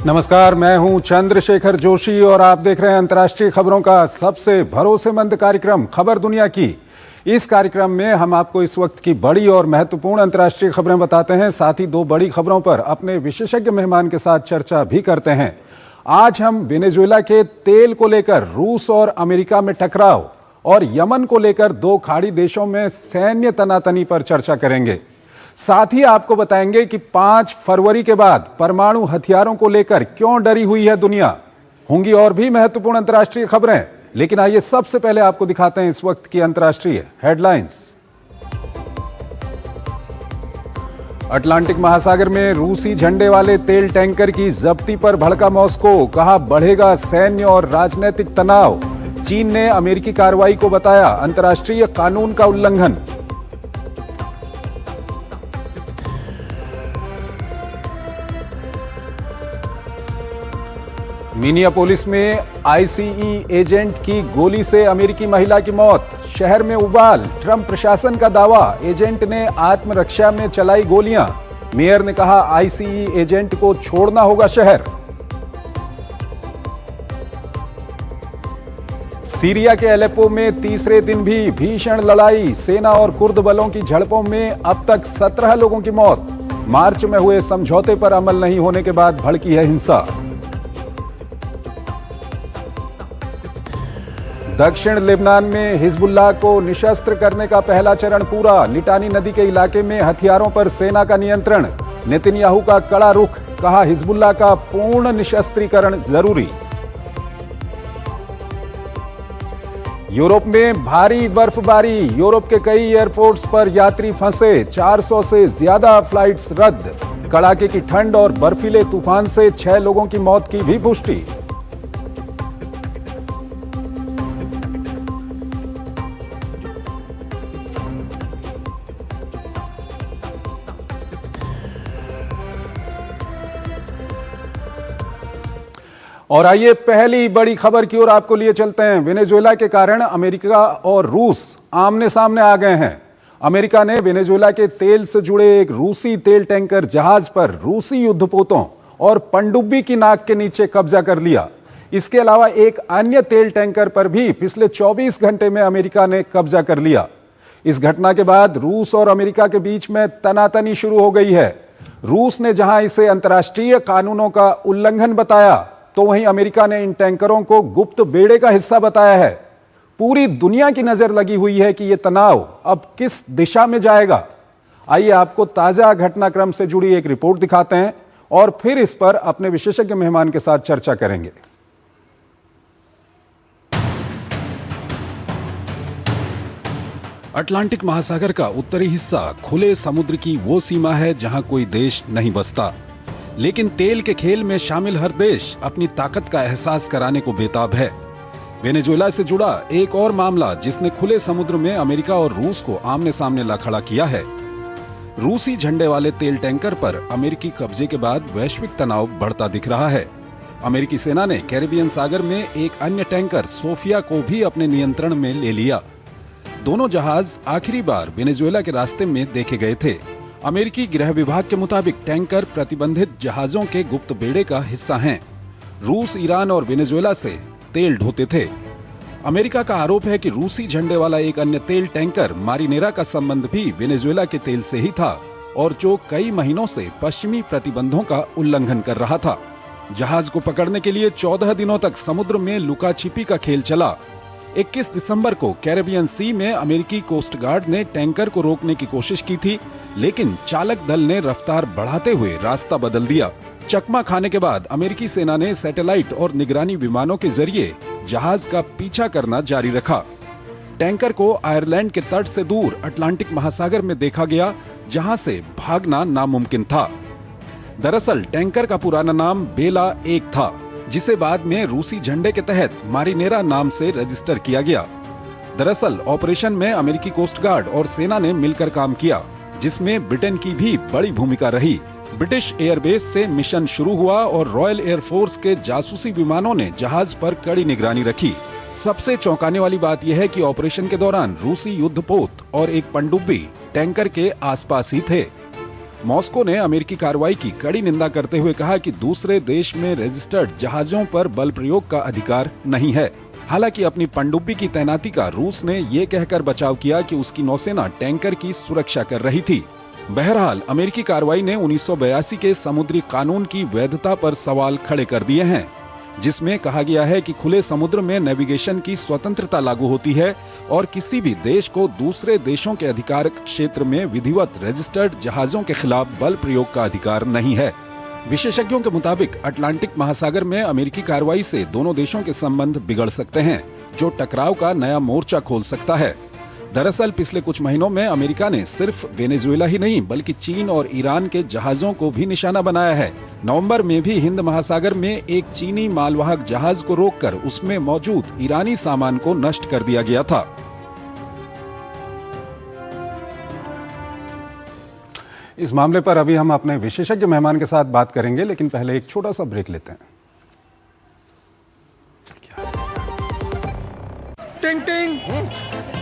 नमस्कार, मैं हूं चंद्रशेखर जोशी और आप देख रहे हैं अंतर्राष्ट्रीय खबरों का सबसे भरोसेमंद कार्यक्रम खबर दुनिया की। इस कार्यक्रम में हम आपको इस वक्त की बड़ी और महत्वपूर्ण अंतर्राष्ट्रीय खबरें बताते हैं, साथ ही दो बड़ी खबरों पर अपने विशेषज्ञ मेहमान के साथ चर्चा भी करते हैं। आज हम वेनेजुएला के तेल को लेकर रूस और अमेरिका में टकराव और यमन को लेकर दो खाड़ी देशों में सैन्य तनातनी पर चर्चा करेंगे। साथ ही आपको बताएंगे कि 5 फरवरी के बाद परमाणु हथियारों को लेकर क्यों डरी हुई है दुनिया। होंगी और भी महत्वपूर्ण अंतर्राष्ट्रीय खबरें, लेकिन आइए सबसे पहले आपको दिखाते हैं इस वक्त की अंतर्राष्ट्रीय हेडलाइंस। अटलांटिक महासागर में रूसी झंडे वाले तेल टैंकर की जब्ती पर भड़का मॉस्को, कहा बढ़ेगा सैन्य और राजनीतिक तनाव। चीन ने अमेरिकी कार्रवाई को बताया अंतर्राष्ट्रीय कानून का उल्लंघन। मिनियापोलिस में आईसीई एजेंट की गोली से अमेरिकी महिला की मौत, शहर में उबाल। ट्रंप प्रशासन का दावा, एजेंट ने आत्मरक्षा में चलाई गोलियां। मेयर ने कहा आईसीई एजेंट को छोड़ना होगा शहर। सीरिया के एलेप्पो में तीसरे दिन भी भीषण लड़ाई, सेना और कुर्द बलों की झड़पों में अब तक 17 लोगों की मौत। मार्च में हुए समझौते पर अमल नहीं होने के बाद भड़की है हिंसा। दक्षिण लेबनान में हिजबुल्लाह को निशस्त्र करने का पहला चरण पूरा, लिटानी नदी के इलाके में हथियारों पर सेना का नियंत्रण। नेतन्याहू का कड़ा रुख, कहा हिजबुल्लाह का पूर्ण निशस्त्रीकरण जरूरी। यूरोप में भारी बर्फबारी, यूरोप के कई एयरपोर्ट्स पर यात्री फंसे, 400 से ज्यादा फ्लाइट्स रद्द। कड़ाके की ठंड और बर्फीले तूफान से 6 लोगों की मौत की भी पुष्टि। और आइए पहली बड़ी खबर की ओर आपको लिए चलते हैं। वेनेजुएला के कारण अमेरिका और रूस आमने सामने आ गए हैं। अमेरिका ने वेनेजुएला के तेल से जुड़े एक रूसी तेल टैंकर जहाज पर रूसी युद्धपोतों और पनडुब्बी की नाक के नीचे कब्जा कर लिया। इसके अलावा एक अन्य तेल टैंकर पर भी पिछले 24 घंटे में अमेरिका ने कब्जा कर लिया। इस घटना के बाद रूस और अमेरिका के बीच में तनातनी शुरू हो गई है। रूस ने जहां इसे अंतर्राष्ट्रीय कानूनों का उल्लंघन बताया, तो वहीं अमेरिका ने इन टैंकरों को गुप्त बेड़े का हिस्सा बताया है। पूरी दुनिया की नजर लगी हुई है कि यह तनाव अब किस दिशा में जाएगा। आइए आपको ताजा घटनाक्रम से जुड़ी एक रिपोर्ट दिखाते हैं और फिर इस पर अपने विशेषज्ञ मेहमान के साथ चर्चा करेंगे। अटलांटिक महासागर का उत्तरी हिस्सा खुले समुद्र की वो सीमा है जहां कोई देश नहीं बसता, लेकिन तेल के खेल में शामिल हर देश अपनी ताकत का एहसास कराने को बेताब है। वेनेजुएला से जुड़ा एक और मामला जिसने खुले समुद्र में अमेरिका और रूस को आमने सामने ला खड़ा किया है। रूसी झंडे वाले तेल टैंकर पर अमेरिकी कब्जे के बाद वैश्विक तनाव बढ़ता दिख रहा है। अमेरिकी सेना ने कैरिबियन सागर में एक अन्य टैंकर सोफिया को भी अपने नियंत्रण में ले लिया। दोनों जहाज आखिरी बार वेनेजुएला के रास्ते में देखे गए थे। अमेरिकी गृह विभाग के मुताबिक टैंकर प्रतिबंधित जहाजों के गुप्त बेड़े का हिस्सा हैं। रूस, ईरान और वेनेजुएला से तेल ढोते थे। अमेरिका का आरोप है कि रूसी झंडे वाला एक अन्य तेल टैंकर मारिनेरा का संबंध भी वेनेजुएला के तेल से ही था और जो कई महीनों से पश्चिमी प्रतिबंधों का उल्लंघन कर रहा था। जहाज को पकड़ने के लिए 14 दिनों तक समुद्र में लुका छिपी का खेल चला। 21 दिसंबर को कैरेबियन सी में अमेरिकी कोस्ट गार्ड ने टैंकर को रोकने की कोशिश की थी, लेकिन चालक दल ने रफ्तार बढ़ाते हुए रास्ता बदल दिया। चकमा खाने के बाद अमेरिकी सेना ने सैटेलाइट और निगरानी विमानों के जरिए जहाज का पीछा करना जारी रखा। टैंकर को आयरलैंड के तट से दूर अटलांटिक महासागर में देखा गया, जहां से भागना नामुमकिन था। दरअसल टैंकर का पुराना नाम बेला 1 था, जिसे बाद में रूसी झंडे के तहत मारिनेरा नाम से रजिस्टर किया गया। दरअसल ऑपरेशन में अमेरिकी कोस्ट गार्ड और सेना ने मिलकर काम किया, जिसमें ब्रिटेन की भी बड़ी भूमिका रही। ब्रिटिश एयरबेस से मिशन शुरू हुआ और रॉयल एयरफोर्स के जासूसी विमानों ने जहाज पर कड़ी निगरानी रखी। सबसे चौंकाने वाली बात यह है कि ऑपरेशन के दौरान रूसी युद्धपोत और एक पनडुब्बी टैंकर के आसपास ही थे। मॉस्को ने अमेरिकी कार्रवाई की कड़ी निंदा करते हुए कहा कि दूसरे देश में रजिस्टर्ड जहाजों पर बल प्रयोग का अधिकार नहीं है। हालांकि अपनी पनडुब्बी की तैनाती का रूस ने ये कहकर बचाव किया कि उसकी नौसेना टैंकर की सुरक्षा कर रही थी। बहरहाल अमेरिकी कार्रवाई ने 1982 के समुद्री कानून की वैधता पर सवाल खड़े कर दिए हैं, जिसमें कहा गया है कि खुले समुद्र में नेविगेशन की स्वतंत्रता लागू होती है और किसी भी देश को दूसरे देशों के अधिकार क्षेत्र में विधिवत रजिस्टर्ड जहाजों के खिलाफ बल प्रयोग का अधिकार नहीं है। विशेषज्ञों के मुताबिक अटलांटिक महासागर में अमेरिकी कार्रवाई से दोनों देशों के संबंध बिगड़ सकते हैं, जो टकराव का नया मोर्चा खोल सकता है। दरअसल पिछले कुछ महीनों में अमेरिका ने सिर्फ वेनेजुएला ही नहीं बल्कि चीन और ईरान के जहाजों को भी निशाना बनाया है। नवंबर में भी हिंद महासागर में एक चीनी मालवाहक जहाज को रोककर उसमें मौजूद ईरानी सामान को नष्ट कर दिया गया था। इस मामले पर अभी हम अपने विशेषज्ञ मेहमान के साथ बात करेंगे, लेकिन पहले एक छोटा सा ब्रेक लेते हैं। टिंग टिंग,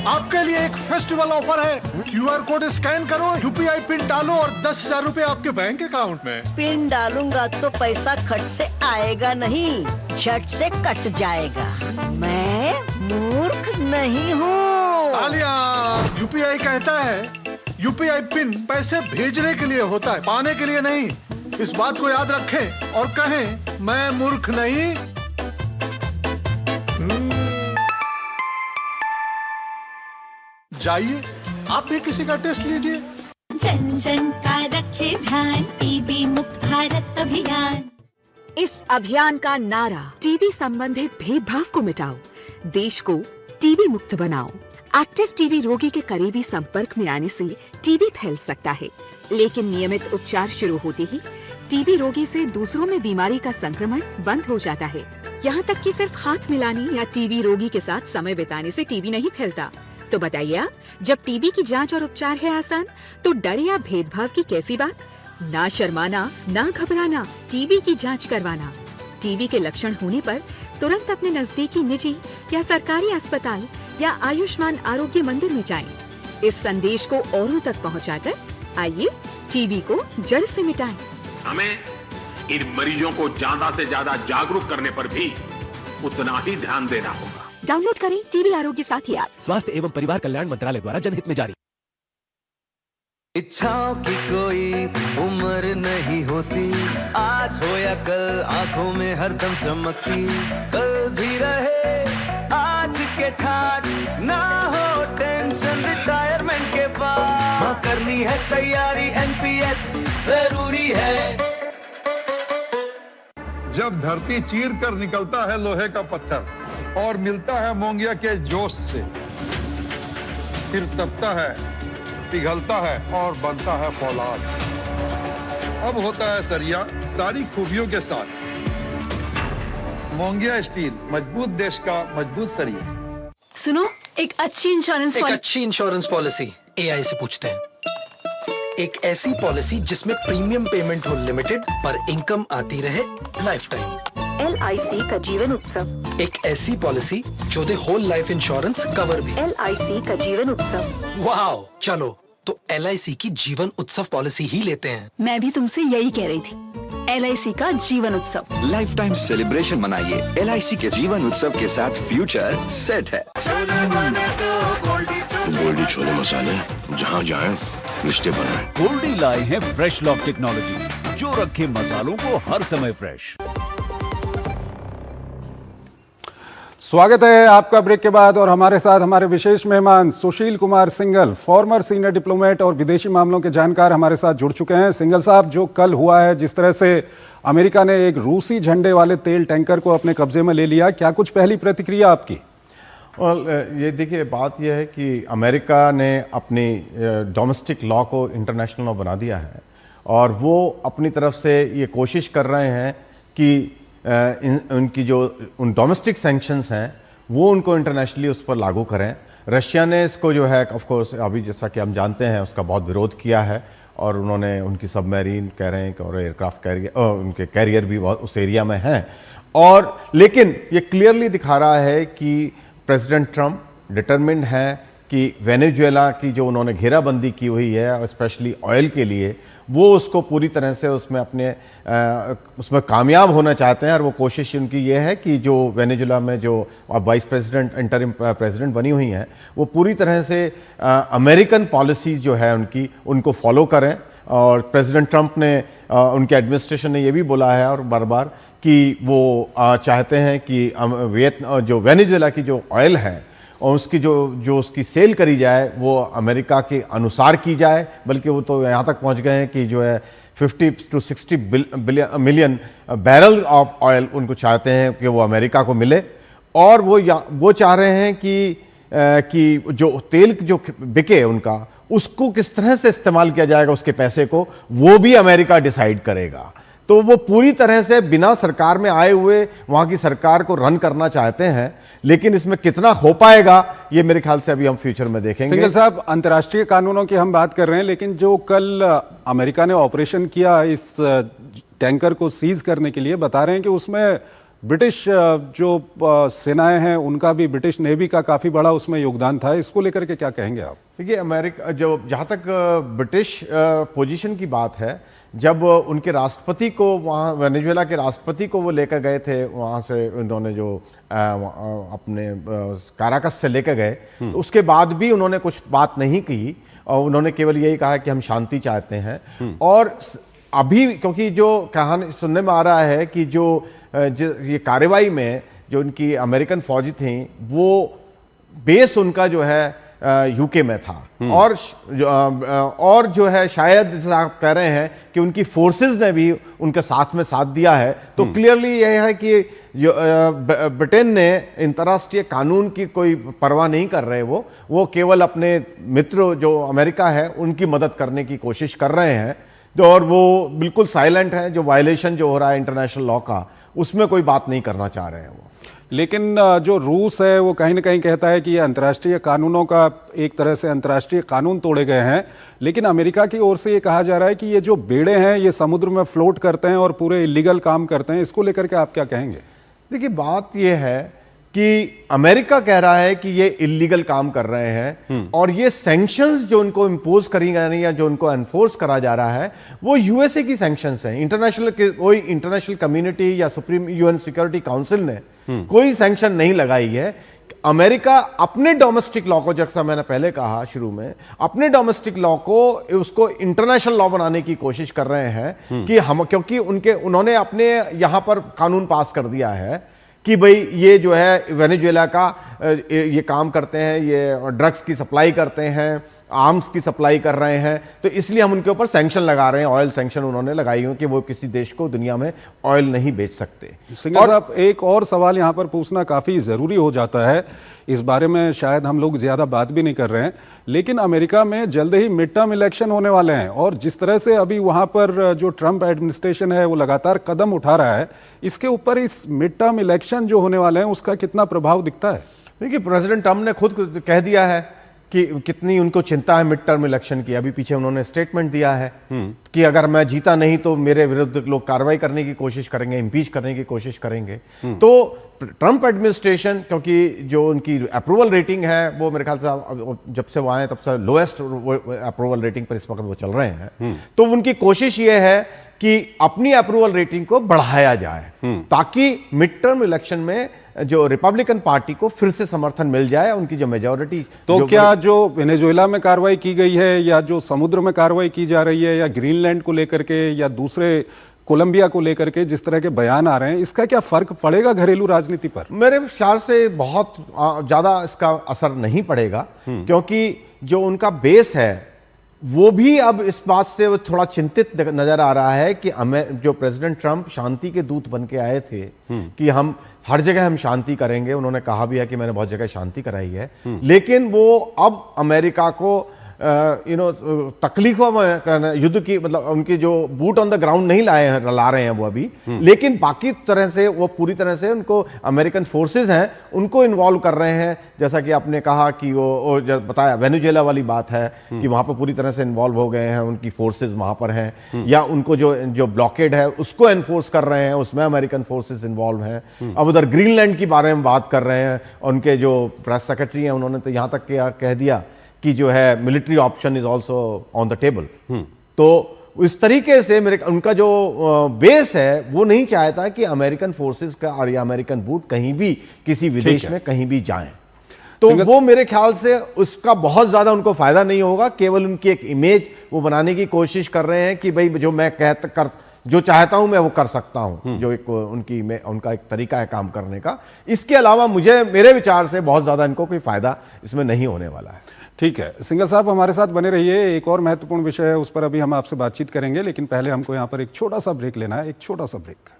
आपके लिए एक फेस्टिवल ऑफर है। क्यूआर कोड स्कैन करो, यूपीआई पिन डालो और 10,000 रुपए आपके बैंक अकाउंट में। पिन डालूंगा तो पैसा खट से आएगा नहीं, झट से कट जाएगा। मैं मूर्ख नहीं हूँ। आलिया, यूपीआई कहता है यूपीआई पिन पैसे भेजने के लिए होता है, पाने के लिए नहीं। इस बात को याद रखें और कहें मैं मूर्ख नहीं। जाइए आप भी किसी का टेस्ट लीजिए। जन जन का रखे ध्यान, टीबी मुक्त भारत अभियान। इस अभियान का नारा टीबी संबंधित भेदभाव को मिटाओ, देश को टीबी मुक्त बनाओ। एक्टिव टीबी रोगी के करीबी संपर्क में आने से टीबी फैल सकता है, लेकिन नियमित उपचार शुरू होते ही टीबी रोगी से दूसरों में बीमारी का संक्रमण बंद हो जाता है। यहाँ तक कि सिर्फ हाथ मिलाने या टीबी रोगी के साथ समय बिताने से टीबी नहीं फैलता। तो बताइए आप, जब टीबी की जांच और उपचार है आसान, तो डर या भेदभाव की कैसी बात? ना शर्माना, ना घबराना, टीबी की जांच करवाना। टीबी के लक्षण होने पर तुरंत अपने नजदीकी निजी या सरकारी अस्पताल या आयुष्मान आरोग्य मंदिर में जाएं। इस संदेश को औरों तक पहुंचाकर आइए टीबी को जड़ से मिटाएं। हमें इन मरीजों को ज्यादा से ज्यादा जागरूक करने पर भी उतना ही ध्यान देना होगा। डाउनलोड करें टीबी आरोग्य साथी ऐप। स्वास्थ्य एवं परिवार कल्याण मंत्रालय द्वारा जनहित में जारी। इच्छाओं की कोई उम्र नहीं होती, आज हो या कल आंखों में हरदम चमकती। कल भी रहे आज के ठाठ, ना हो टेंशन रिटायरमेंट के बाद। हाँ करनी है तैयारी, एनपीएस जरूरी है। जब धरती चीर कर निकलता है लोहे का पत्थर और मिलता है मोंगिया के जोश से, फिर तपता है, पिघलता है और बनता है फौलाद। अब होता है सरिया सारी खूबियों के साथ। मोंगिया स्टील, मजबूत देश का मजबूत सरिया। सुनो, एक अच्छी इंश्योरेंस पॉलिसी एआई से पूछते हैं। एक ऐसी पॉलिसी जिसमें प्रीमियम पेमेंट हो लिमिटेड पर इनकम आती रहे लाइफ टाइम। LIC का जीवन उत्सव। एक ऐसी पॉलिसी जो दे होल लाइफ इंश्योरेंस कवर भी। LIC का जीवन उत्सव। वाओ, चलो तो LIC की जीवन उत्सव पॉलिसी ही लेते हैं। मैं भी तुमसे यही कह रही थी, LIC का जीवन उत्सव। लाइफ टाइम सेलिब्रेशन मनाइए LIC के जीवन उत्सव के साथ, फ्यूचर सेट है। गोल्डी छोले मसाले, जहाँ जाए रिश्ते बनाए। गोल्डी लाए हैं फ्रेश लॉक टेक्नोलॉजी, जो रखे मसालों को हर समय फ्रेश। स्वागत है आपका ब्रेक के बाद, और हमारे साथ हमारे विशेष मेहमान Sushil Kumar Singhal, former senior diplomat और विदेशी मामलों के जानकार हमारे साथ जुड़ चुके हैं। सिंघल साहब, जो कल हुआ है, जिस तरह से अमेरिका ने एक रूसी झंडे वाले तेल टैंकर को अपने कब्जे में ले लिया, क्या कुछ पहली प्रतिक्रिया आपकी? ये देखिए, बात यह है कि अमेरिका ने अपनी डोमेस्टिक लॉ को इंटरनेशनल लॉ बना दिया है, और वो अपनी तरफ से ये कोशिश कर रहे हैं कि उनकी जो उन डोमेस्टिक सैंक्शंस हैं वो उनको इंटरनेशनली उस पर लागू करें। रशिया ने इसको जो है ऑफ कोर्स अभी जैसा कि हम जानते हैं उसका बहुत विरोध किया है, और उन्होंने उनकी सबमरीन कह रहे हैं और एयरक्राफ्ट कैरियर, उनके कैरियर भी बहुत उस एरिया में हैं। लेकिन ये क्लियरली दिखा रहा है कि प्रेसिडेंट ट्रंप डिटरमिन्ड है कि वेनेजुएला की जो उन्होंने घेराबंदी की हुई है, और स्पेशली ऑयल के लिए, वो उसको पूरी तरह से उसमें उसमें कामयाब होना चाहते हैं। और वो कोशिश उनकी ये है कि जो वेनेजुएला में जो वाइस प्रेसिडेंट इंटरिम प्रेसिडेंट बनी हुई हैं, वो पूरी तरह से अमेरिकन पॉलिसीज जो है उनको फॉलो करें। और प्रेसिडेंट ट्रंप ने उनके एडमिनिस्ट्रेशन ने ये भी बोला है और बार बार कि वो चाहते हैं कि जो वेनेजुएला की जो ऑयल है और उसकी जो उसकी सेल करी जाए वो अमेरिका के अनुसार की जाए, बल्कि वो तो यहाँ तक पहुँच गए हैं कि जो है 50 to 60 million barrel of oil उनको चाहते हैं कि वो अमेरिका को मिले। और वो चाह रहे हैं कि जो तेल जो बिके उनका, उसको किस तरह से इस्तेमाल किया जाएगा, उसके पैसे को, वो भी अमेरिका डिसाइड करेगा। तो वो पूरी तरह से बिना सरकार में आए हुए वहां की सरकार को रन करना चाहते हैं, लेकिन इसमें कितना हो पाएगा ये मेरे ख्याल से अभी हम फ्यूचर में देखेंगे। सिंघल साहब, अंतर्राष्ट्रीय कानूनों की हम बात कर रहे हैं, लेकिन जो कल अमेरिका ने ऑपरेशन किया इस टैंकर को सीज करने के लिए, बता रहे हैं कि उसमें ब्रिटिश जो सेनाएं हैं उनका भी, ब्रिटिश नेवी का काफी बड़ा उसमें योगदान था। इसको लेकर के क्या कहेंगे आप? देखिए, अमेरिका जहां तक ब्रिटिश पोजीशन की बात है, जब उनके राष्ट्रपति को वहाँ वेनेजुएला के राष्ट्रपति को वो लेकर गए थे, वहाँ से उन्होंने जो अपने काराकस से लेकर गए, तो उसके बाद भी उन्होंने कुछ बात नहीं की और उन्होंने केवल यही कहा कि हम शांति चाहते हैं। और अभी क्योंकि जो कहानी सुनने में आ रहा है कि जो ये कार्रवाई में जो उनकी अमेरिकन फौजी थी, वो बेस उनका जो है यूके में था, और जो है शायद जैसे आप कह रहे हैं कि उनकी फोर्सेस ने भी उनके साथ में साथ दिया है। तो क्लियरली यह है कि ब्रिटेन ने अंतर्राष्ट्रीय कानून की कोई परवाह नहीं कर रहे, वो केवल अपने मित्र जो अमेरिका है उनकी मदद करने की कोशिश कर रहे हैं। और वो बिल्कुल साइलेंट है, जो वायलेशन जो हो रहा है इंटरनेशनल लॉ का, उसमें कोई बात नहीं करना चाह रहे हैं वो। लेकिन जो रूस है वो कहीं ना कहीं कहता है कि ये अंतर्राष्ट्रीय कानूनों का, एक तरह से अंतर्राष्ट्रीय कानून तोड़े गए हैं। लेकिन अमेरिका की ओर से ये कहा जा रहा है कि ये जो बेड़े हैं ये समुद्र में फ्लोट करते हैं और पूरे इलीगल काम करते हैं। इसको लेकर के आप क्या कहेंगे? देखिए, बात ये है कि अमेरिका कह रहा है कि ये इलीगल काम कर रहे हैं, और ये सैंक्शंस जो उनको इंपोज करी जा रही है या जो उनको एनफोर्स करा जा रहा है, वो यूएसए की सैंक्शंस हैं। कोई इंटरनेशनल कम्युनिटी या सुप्रीम यूएन सिक्योरिटी काउंसिल ने कोई सैंक्शन नहीं लगाई है। अमेरिका अपने डोमेस्टिक लॉ को, जैसा मैंने पहले कहा शुरू में, अपने डोमेस्टिक लॉ को उसको इंटरनेशनल लॉ बनाने की कोशिश कर रहे हैं कि क्योंकि उन्होंने अपने यहां पर कानून पास कर दिया है कि भाई ये जो है वेनेजुएला का ये काम करते हैं, ये ड्रग्स की सप्लाई करते हैं, आर्म्स की सप्लाई कर रहे हैं, तो इसलिए हम उनके ऊपर सैंक्शन लगा रहे हैं। ऑयल सैंक्शन उन्होंने लगाई हुई कि वो किसी देश को दुनिया में ऑयल नहीं बेच सकते। सिंघल साहब, एक और सवाल यहाँ पर पूछना काफ़ी ज़रूरी हो जाता है। इस बारे में शायद हम लोग ज़्यादा बात भी नहीं कर रहे हैं, लेकिन अमेरिका में जल्द ही मिड टर्म इलेक्शन होने वाले हैं, और जिस तरह से अभी वहाँ पर जो ट्रंप एडमिनिस्ट्रेशन है वो लगातार कदम उठा रहा है, इसके ऊपर इस मिड टर्म इलेक्शन जो होने वाले हैं उसका कितना प्रभाव दिखता है? देखिए, प्रेसिडेंट ट्रंप ने खुद कह दिया है कि कितनी उनको चिंता है मिड टर्म इलेक्शन की। अभी पीछे उन्होंने स्टेटमेंट दिया है कि अगर मैं जीता नहीं तो मेरे विरुद्ध लोग कार्रवाई करने की कोशिश करेंगे, इंपीच करने की कोशिश करेंगे। तो ट्रंप एडमिनिस्ट्रेशन, क्योंकि जो उनकी अप्रूवल रेटिंग है वो मेरे ख्याल से जब से वो आए तब से लोएस्ट अप्रूवल रेटिंग पर इस वक्त वो चल रहे हैं, तो उनकी कोशिश ये है कि अपनी अप्रूवल रेटिंग को बढ़ाया जाए ताकि मिड टर्म इलेक्शन में जो रिपब्लिकन पार्टी को फिर से समर्थन मिल जाए, उनकी जो मेजॉरिटी। तो क्या जो वेनेजुएला में कार्रवाई की गई है, या जो समुद्र में कार्रवाई की जा रही है, या ग्रीनलैंड को लेकर के, या दूसरे कोलंबिया को लेकर के जिस तरह के बयान आ रहे हैं, इसका क्या फर्क पड़ेगा घरेलू राजनीति पर? मेरे ख्याल से बहुत ज्यादा इसका असर नहीं पड़ेगा, क्योंकि जो उनका बेस है वो भी अब इस बात से वो थोड़ा चिंतित नजर आ रहा है कि जो प्रेसिडेंट ट्रंप शांति के दूत बन के आए थे कि हम हर जगह हम शांति करेंगे, उन्होंने कहा भी है कि मैंने बहुत जगह शांति कराई है, लेकिन वो अब अमेरिका को तकलीफों में युद्ध की, मतलब उनकी जो बूट ऑन द ग्राउंड नहीं ला रहे हैं वो अभी, लेकिन बाकी तरह से वो पूरी तरह से उनको अमेरिकन फोर्सेस हैं उनको इन्वॉल्व कर रहे हैं। जैसा कि आपने कहा कि वो बताया वेनेजुएला वाली बात है कि वहां पर पूरी तरह से इन्वॉल्व हो गए हैं, उनकी फोर्सेस वहां पर हैं, या उनको जो ब्लॉकेड है उसको एनफोर्स कर रहे हैं, उसमें अमेरिकन फोर्सेस इन्वॉल्व हैं। अब उधर ग्रीनलैंड की बारे में बात कर रहे हैं, उनके जो प्रेस सेक्रेटरी हैं उन्होंने तो यहां तक कह दिया कि जो है military option is also on the table. तो इस तरीके से उनका जो बेस है वो नहीं चाहता कि अमेरिकन फोर्सेस का और या अमेरिकन बूट कहीं भी किसी विदेश में कहीं भी जाएं। तो वो मेरे ख्याल से उसका बहुत ज्यादा उनको फायदा नहीं होगा, केवल उनकी एक इमेज वो बनाने की कोशिश कर रहे हैं कि भाई जो मैं जो चाहता हूं मैं वो कर सकता हूं, जो एक उनका एक तरीका है काम करने का। इसके अलावा मेरे विचार से बहुत ज्यादा इनको कोई फायदा इसमें नहीं होने वाला है। ठीक है, सिंघल साहब हमारे साथ बने रहिए, एक और महत्वपूर्ण विषय है उस पर अभी हम आपसे बातचीत करेंगे, लेकिन पहले हमको यहाँ पर एक छोटा सा ब्रेक लेना है, एक छोटा सा ब्रेक।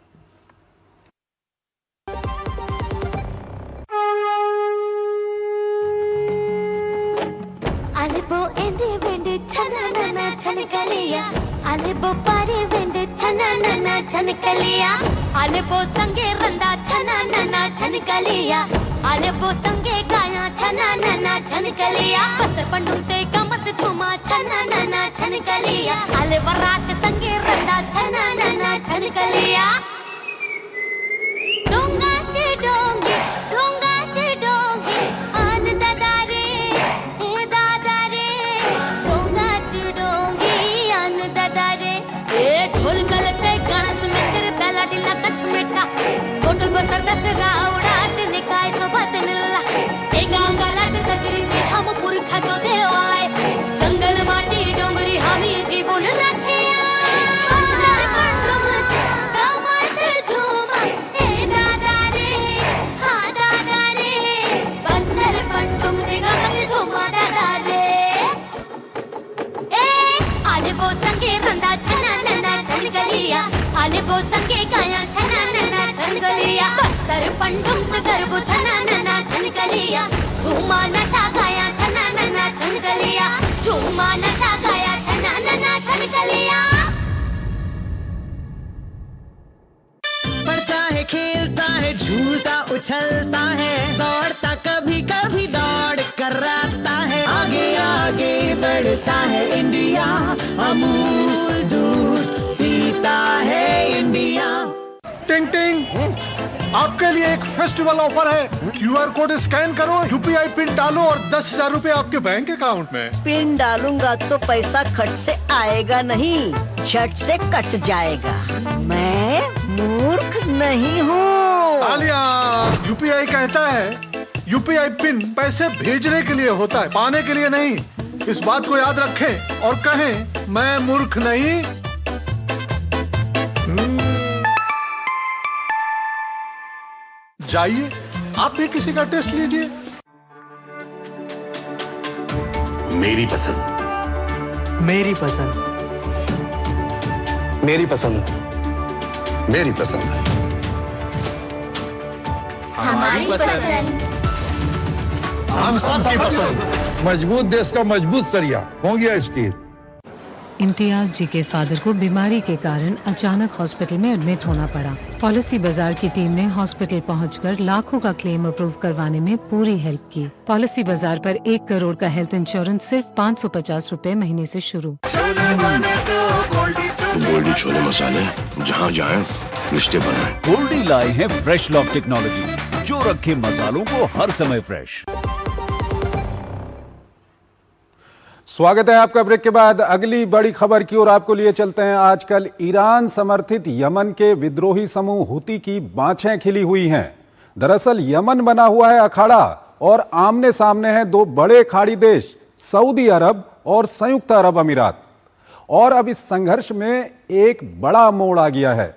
అలెబో ఎండి వెండి చననన చనకలియా అలెబో పారి వెండి చననన చనకలియా అలెబో సంగే రందా చననన చనకలియా అలెబో సంగే గాయా చననన చనకలియా పసర్ పండుంతే గమత్ ఝుమా చననన చనకలియా అలెవరాట్ సంగే రందా చననన చనకలియా డోంగా చే డోంగి డోంగా చే డోంగి ఆనంద దారే ढोल गलते गणस में तेरे बेला डिला कच मेटा होटल बसर दस राउड़ा निकाय सोबत निल्ला ए गांव गलत सगरी में हम पुरखा जो दे आए जंगल माटी डोंगरी हामी जीवन रखिया कमर झूमा ए दादा रे हाँ दादा रे बस्तर पंटुम देगा मन झूमा दादा रे ए आज वो संगे रंदा छनगलिया आलेबो संगे गाया छननना छनगलिया बस्तर पंडुम गरबो छननना छनगलिया झूमा नचा गाया छननना छनगलिया झूमा नचा गाया छननना छनगलिया। पढ़ता है खेलता है झूलता उछलता है दौड़ता कभी कभी दौड़ कराता है आगे आगे बढ़ता है इंडिया अमूल दूध पीता है इंडिया। टिंग टिंग, आपके लिए एक फेस्टिवल ऑफर है। QR कोड स्कैन करो, UPI पिन डालो और 10,000 रुपए आपके बैंक अकाउंट में। पिन डालूंगा तो पैसा खट से आएगा नहीं, झट से कट जाएगा। मैं मूर्ख नहीं हूँ। तालियां। UPI कहता है UPI पिन पैसे भेजने के लिए होता है, पाने के लिए नहीं। इस बात को याद रखें और कहें मैं मूर्ख नहीं। जाइए आप भी किसी का टेस्ट लीजिए। मेरी पसंद, मेरी पसंद, मेरी पसंद, मेरी पसंद, हमारी पसंद, हम सबकी पसंद। मजबूत देश का मजबूत सरिया होंगे स्टील। इम्तियाज जी के फादर को बीमारी के कारण अचानक हॉस्पिटल में एडमिट होना पड़ा। पॉलिसी बाजार की टीम ने हॉस्पिटल पहुंचकर लाखों का क्लेम अप्रूव करवाने में पूरी हेल्प की। पॉलिसी बाजार पर 1 करोड़ का हेल्थ इंश्योरेंस सिर्फ 550 रुपए महीने से शुरू। गोल्डी छोले मसाले जहाँ जाए रिश्ते बनाए। गोल्डी लाए हैं फ्रेश लॉक टेक्नोलॉजी जो रखे मसालों को हर समय फ्रेश। स्वागत है आपका ब्रेक के बाद। अगली बड़ी खबर की ओर आपको लिए चलते हैं। आजकल ईरान समर्थित यमन के विद्रोही समूह हुती की बाँछें खिली हुई हैं। दरअसल यमन बना हुआ है अखाड़ा और आमने सामने हैं दो बड़े खाड़ी देश सऊदी अरब और संयुक्त अरब अमीरात। और अब इस संघर्ष में एक बड़ा मोड़ आ गया है।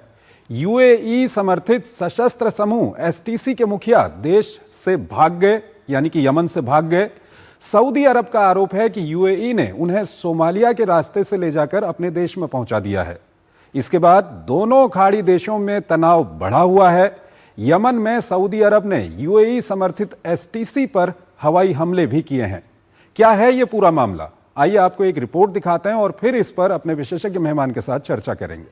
यूएई समर्थित सशस्त्र समूह एसटीसी के मुखिया देश से भाग गए, यानी कि यमन से भाग गए। सऊदी अरब का आरोप है कि यूएई ने उन्हें सोमालिया के रास्ते से ले जाकर अपने देश में पहुंचा दिया है। इसके बाद दोनों खाड़ी देशों में तनाव बढ़ा हुआ है। यमन में सऊदी अरब ने यूएई समर्थित एसटीसी पर हवाई हमले भी किए हैं। क्या है ये पूरा मामला, आइए आपको एक रिपोर्ट दिखाते हैं और फिर इस पर अपने विशेषज्ञ मेहमान के साथ चर्चा करेंगे।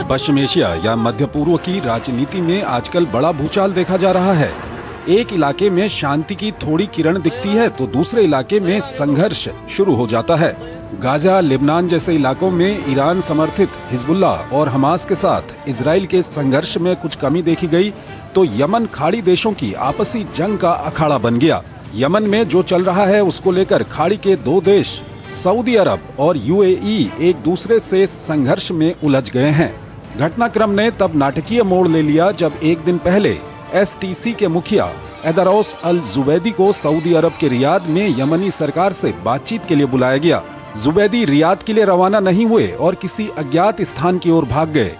पश्चिम एशिया या मध्य पूर्व की राजनीति में आजकल बड़ा भूचाल देखा जा रहा है। एक इलाके में शांति की थोड़ी किरण दिखती है तो दूसरे इलाके में संघर्ष शुरू हो जाता है। गाजा, लेबनान जैसे इलाकों में ईरान समर्थित हिजबुल्लाह और हमास के साथ इजराइल के संघर्ष में कुछ कमी देखी गई तो यमन खाड़ी देशों की आपसी जंग का अखाड़ा बन गया। यमन में जो चल रहा है उसको लेकर खाड़ी के दो देश सऊदी अरब और यूएई एक दूसरे से संघर्ष में उलझ गए हैं। घटनाक्रम ने तब नाटकीय मोड़ ले लिया जब एक दिन पहले एसटीसी के मुखिया एदरोस अल जुबैदी को सऊदी अरब के रियाद में यमनी सरकार से बातचीत के लिए बुलाया गया। जुबैदी रियाद के लिए रवाना नहीं हुए और किसी अज्ञात स्थान की ओर भाग गए।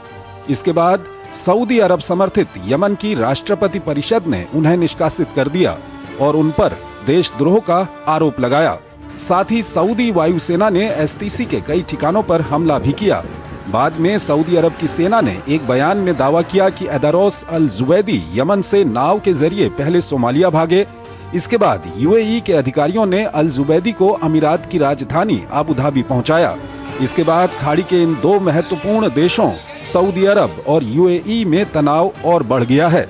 इसके बाद सऊदी अरब समर्थित यमन की राष्ट्रपति परिषद ने उन्हें निष्कासित कर दिया और उन पर देशद्रोह का आरोप लगाया। साथ ही सऊदी वायुसेना ने एसटीसी के कई ठिकानों पर हमला भी किया। बाद में सऊदी अरब की सेना ने एक बयान में दावा किया कि एदरोस अल जुबैदी यमन से नाव के जरिए पहले सोमालिया भागे। इसके बाद यूएई के अधिकारियों ने अल जुबैदी को अमीरात की राजधानी अबू धाबी पहुंचाया। इसके बाद खाड़ी के इन दो महत्वपूर्ण देशों सऊदी अरब और यूएई में तनाव और बढ़ गया है।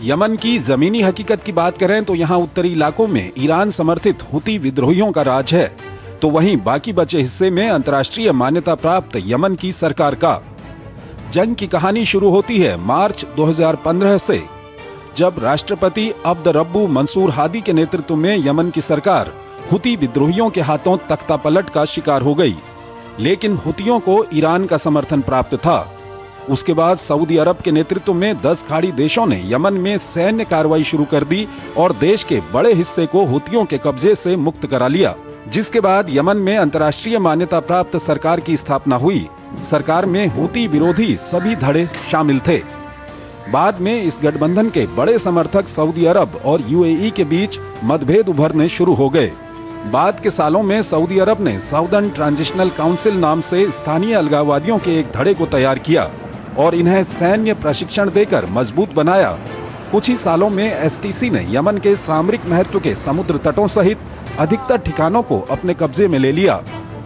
यमन की जमीनी हकीकत की बात करें तो यहाँ उत्तरी इलाकों में ईरान समर्थित हुती विद्रोहियों का राज है, तो वहीं बाकी बचे हिस्से में अंतर्राष्ट्रीय मान्यता प्राप्त यमन की सरकार का। जंग की कहानी शुरू होती है मार्च 2015 से, जब राष्ट्रपति अब्द रब्बू मंसूर हादी के नेतृत्व में यमन की सरकार हुती विद्रोहियों के हाथों तख्तापलट का शिकार हो गई। लेकिन हुतियों को ईरान का समर्थन प्राप्त था। उसके बाद सऊदी अरब के नेतृत्व में 10 खाड़ी देशों ने यमन में सैन्य कार्रवाई शुरू कर दी और देश के बड़े हिस्से को हुतियों के कब्जे से मुक्त करा लिया, जिसके बाद यमन में अंतर्राष्ट्रीय मान्यता प्राप्त सरकार की स्थापना हुई। सरकार में हुती विरोधी सभी धड़े शामिल थे। बाद में इस गठबंधन के बड़े समर्थक सऊदी अरब और यूएई के बीच मतभेद उभरने शुरू हो गए। बाद के सालों में सऊदी अरब ने साउदर्न ट्रांजिशनल काउंसिल नाम से स्थानीय अलगाववादियों के एक धड़े को तैयार किया और इन्हें सैन्य प्रशिक्षण देकर मजबूत बनाया। कुछ ही सालों में एसटीसी ने यमन के सामरिक महत्व के समुद्र तटों सहित अधिकतर ठिकानों को अपने कब्जे में ले लिया।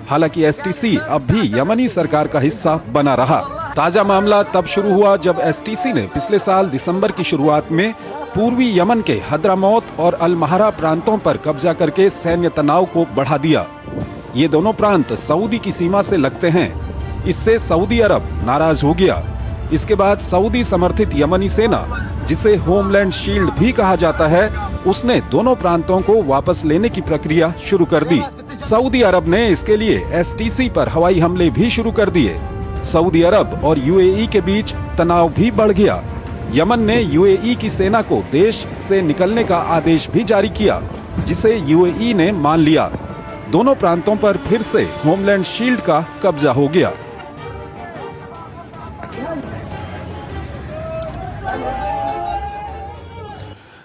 हालांकि एसटीसी अब भी यमनी सरकार का हिस्सा बना रहा। ताजा मामला तब शुरू हुआ जब एसटीसी ने पिछले साल दिसंबर की शुरुआत में पूर्वी यमन के हद्रामौत और अल महारा प्रांतों पर कब्जा करके सैन्य तनाव को बढ़ा दिया। ये दोनों प्रांत सऊदी की सीमा से लगते हैं। इससे सऊदी अरब नाराज हो गया। इसके बाद सऊदी समर्थित यमनी सेना, जिसे होमलैंड शील्ड भी कहा जाता है, उसने दोनों प्रांतों को वापस लेने की प्रक्रिया शुरू कर दी। सऊदी अरब ने इसके लिए एसटीसी पर हवाई हमले भी शुरू कर दिए। सऊदी अरब और यूएई के बीच तनाव भी बढ़ गया। यमन ने यूएई की सेना को देश से निकलने का आदेश भी जारी किया, जिसे यूएई ने मान लिया। दोनों प्रांतों पर फिर से होमलैंड शील्ड का कब्जा हो गया।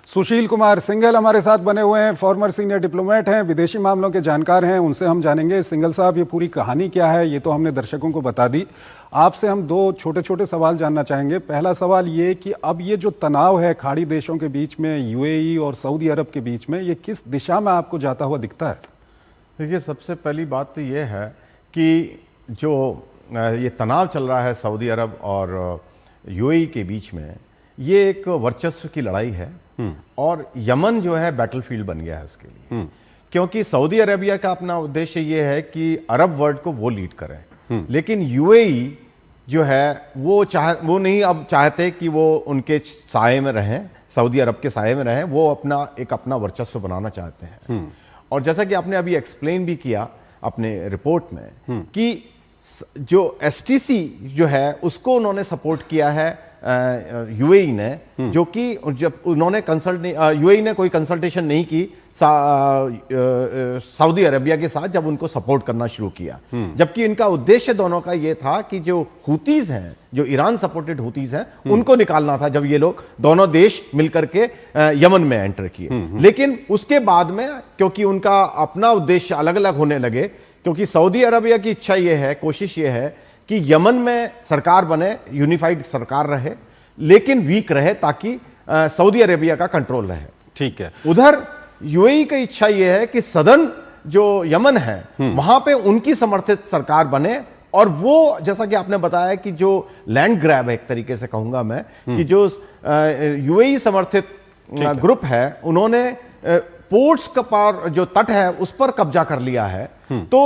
सुशील कुमार सिंघल हमारे साथ बने हुए हैं, फॉर्मर सीनियर डिप्लोमेट हैं, विदेशी मामलों के जानकार हैं। उनसे हम जानेंगे, सिंघल साहब, ये पूरी कहानी क्या है, ये तो हमने दर्शकों को बता दी। आपसे हम दो छोटे छोटे सवाल जानना चाहेंगे। पहला सवाल ये कि अब ये जो तनाव है खाड़ी देशों के बीच में, यूएई और सऊदी अरब के बीच में, ये किस दिशा में आपको जाता हुआ दिखता है? देखिए, सबसे पहली बात तो ये है कि जो ये तनाव चल रहा है सऊदी अरब और यूएई के बीच में, ये एक वर्चस्व की लड़ाई है और यमन जो है बैटलफील्ड बन गया है उसके लिए। क्योंकि सऊदी अरेबिया का अपना उद्देश्य ये है कि अरब वर्ल्ड को वो लीड करें, लेकिन यूएई जो है वो नहीं अब चाहते कि वो उनके साए में रहें, सऊदी अरब के साए में रहें। वो अपना वर्चस्व बनाना चाहते हैं। और जैसा कि आपने अभी एक्सप्लेन भी किया अपने रिपोर्ट में कि जो एसटीसी जो है उसको उन्होंने सपोर्ट किया है यूएई ने, जो कि जब उन्होंने यूएई ने कोई कंसल्टेशन नहीं की सऊदी अरेबिया के साथ जब उनको सपोर्ट करना शुरू किया। जबकि इनका उद्देश्य दोनों का ये था कि जो हुतीज हैं, जो ईरान सपोर्टेड हुतीज हैं, उनको निकालना था, जब ये लोग दोनों देश मिलकर के यमन में एंटर किए। लेकिन उसके बाद में क्योंकि उनका अपना उद्देश्य अलग अलग होने लगे, क्योंकि सऊदी अरेबिया की इच्छा ये है, कोशिश ये है कि यमन में सरकार बने, यूनिफाइड सरकार रहे, लेकिन वीक रहे, ताकि सऊदी अरेबिया का कंट्रोल रहे। ठीक है। उधर यूएई की इच्छा यह है कि सदन जो यमन है वहां पे उनकी समर्थित सरकार बने, और वो जैसा कि आपने बताया कि जो लैंड ग्रैब है, एक तरीके से कहूंगा मैं कि जो यूएई समर्थित ग्रुप है उन्होंने पोर्ट्स का पार जो तट है उस पर कब्जा कर लिया है। तो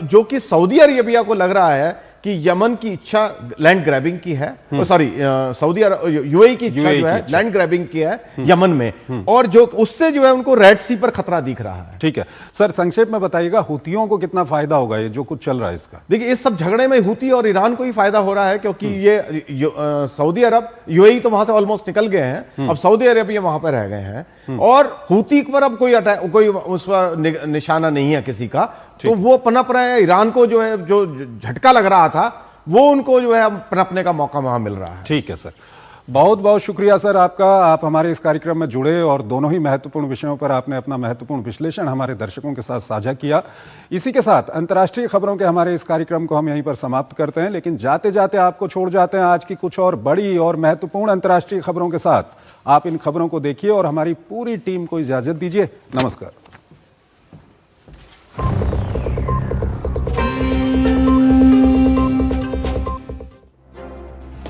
जो कि सऊदी अरेबिया को लग रहा है कि यमन की इच्छा लैंड ग्रैबिंग की है, सॉरी सऊदी यूएई की इच्छा जो है लैंड ग्रैबिंग की है यमन में, और जो उससे जो है उनको रेड सी पर खतरा दिख रहा है। ठीक है सर, संक्षेप में बताइएगा हुतियों को कितना फायदा होगा ये जो कुछ चल रहा है इसका? देखिए, इस सब झगड़े में हुती और ईरान को ही फायदा हो रहा है, क्योंकि ये सऊदी अरब, यूएई तो वहां से ऑलमोस्ट निकल गए हैं, अब सऊदी अरेबिया वहां पर रह गए हैं, और हुती पर अब कोई उस पर निशाना नहीं है किसी का, तो वो पनप रहे हैं। ईरान को जो है जो झटका लग रहा था वो उनको जो है पनपने का मौका वहां मिल रहा है। ठीक है सर, बहुत बहुत शुक्रिया सर आपका, आप हमारे इस कार्यक्रम में जुड़े और दोनों ही महत्वपूर्ण विषयों पर आपने अपना महत्वपूर्ण विश्लेषण हमारे दर्शकों के साथ साझा किया। इसी के साथ अंतर्राष्ट्रीय खबरों के हमारे इस कार्यक्रम को हम यहीं पर समाप्त करते हैं, लेकिन जाते जाते आपको छोड़ जाते हैं आज की कुछ और बड़ी और महत्वपूर्ण अंतर्राष्ट्रीय खबरों के साथ। आप इन खबरों को देखिए और हमारी पूरी टीम को इजाजत दीजिए। नमस्कार।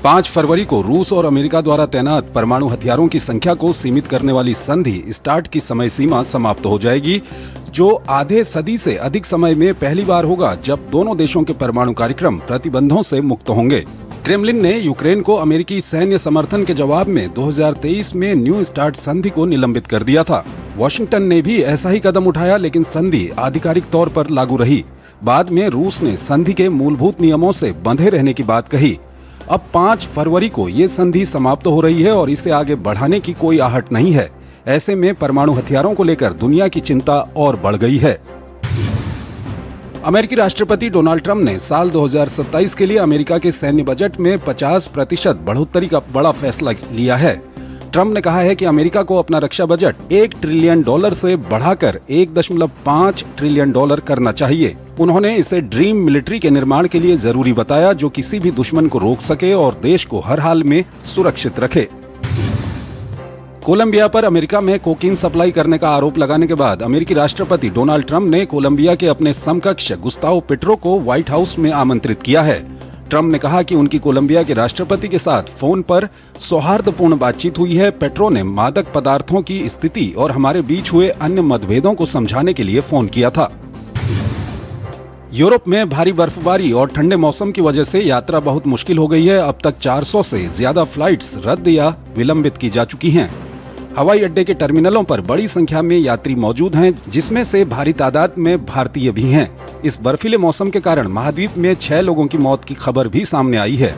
5 फरवरी को रूस और अमेरिका द्वारा तैनात परमाणु हथियारों की संख्या को सीमित करने वाली संधि स्टार्ट की समय सीमा समाप्त हो जाएगी, जो आधे सदी से अधिक समय में पहली बार होगा जब दोनों देशों के परमाणु कार्यक्रम प्रतिबंधों से मुक्त होंगे। क्रेमलिन ने यूक्रेन को अमेरिकी सैन्य समर्थन के जवाब में 2023 में न्यू स्टार्ट संधि को निलंबित कर दिया था। वॉशिंगटन ने भी ऐसा ही कदम उठाया, लेकिन संधि आधिकारिक तौर पर लागू रही। बाद में रूस ने संधि के मूलभूत नियमों से बंधे रहने की बात कही। अब 5 फरवरी को ये संधि समाप्त हो रही है और इसे आगे बढ़ाने की कोई आहट नहीं है। ऐसे में परमाणु हथियारों को लेकर दुनिया की चिंता और बढ़ गई है। अमेरिकी राष्ट्रपति डोनाल्ड ट्रंप ने साल 2027 के लिए अमेरिका के सैन्य बजट में 50% बढ़ोतरी का बड़ा फैसला लिया है। ट्रंप ने कहा है कि अमेरिका को अपना रक्षा बजट $1 ट्रिलियन से बढ़ाकर $1.5 ट्रिलियन करना चाहिए। उन्होंने इसे ड्रीम मिलिट्री के निर्माण के लिए जरूरी बताया, जो किसी भी दुश्मन को रोक सके और देश को हर हाल में सुरक्षित रखे। कोलंबिया पर अमेरिका में कोकीन सप्लाई करने का आरोप लगाने के बाद अमेरिकी राष्ट्रपति डोनाल्ड ट्रंप ने कोलंबिया के अपने समकक्ष गुस्तावो पेट्रो को व्हाइट हाउस में आमंत्रित किया है। ट्रंप ने कहा कि उनकी कोलंबिया के राष्ट्रपति के साथ फोन पर सौहार्दपूर्ण बातचीत हुई है। पेट्रो ने मादक पदार्थों की स्थिति और हमारे बीच हुए अन्य मतभेदों को समझाने के लिए फोन किया था। यूरोप में भारी बर्फबारी और ठंडे मौसम की वजह से यात्रा बहुत मुश्किल हो गई है। अब तक 400 से ज्यादा फ्लाइट्स रद्द या विलंबित की जा चुकी हैं। हवाई अड्डे के टर्मिनलों पर बड़ी संख्या में यात्री मौजूद हैं, जिसमें से भारी तादाद में भारतीय भी हैं। इस बर्फीले मौसम के कारण महाद्वीप में 6 लोगों की मौत की खबर भी सामने आई है।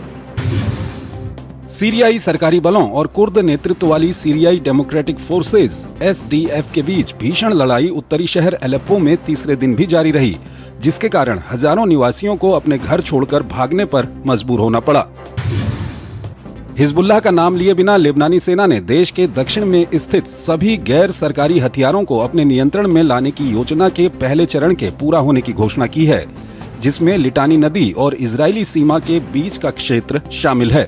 सीरियाई सरकारी बलों और कुर्द नेतृत्व वाली सीरियाई डेमोक्रेटिक फोर्सेज SDF के बीच भीषण लड़ाई उत्तरी शहर एलेप्पो में तीसरे दिन भी जारी रही, जिसके कारण हजारों निवासियों को अपने घर छोड़कर भागने पर मजबूर होना पड़ा। हिजबुल्लाह का नाम लिए बिना लेबनानी सेना ने देश के दक्षिण में स्थित सभी गैर सरकारी हथियारों को अपने नियंत्रण में लाने की योजना के पहले चरण के पूरा होने की घोषणा की है, जिसमें लिटानी नदी और इजरायली सीमा के बीच का क्षेत्र शामिल है।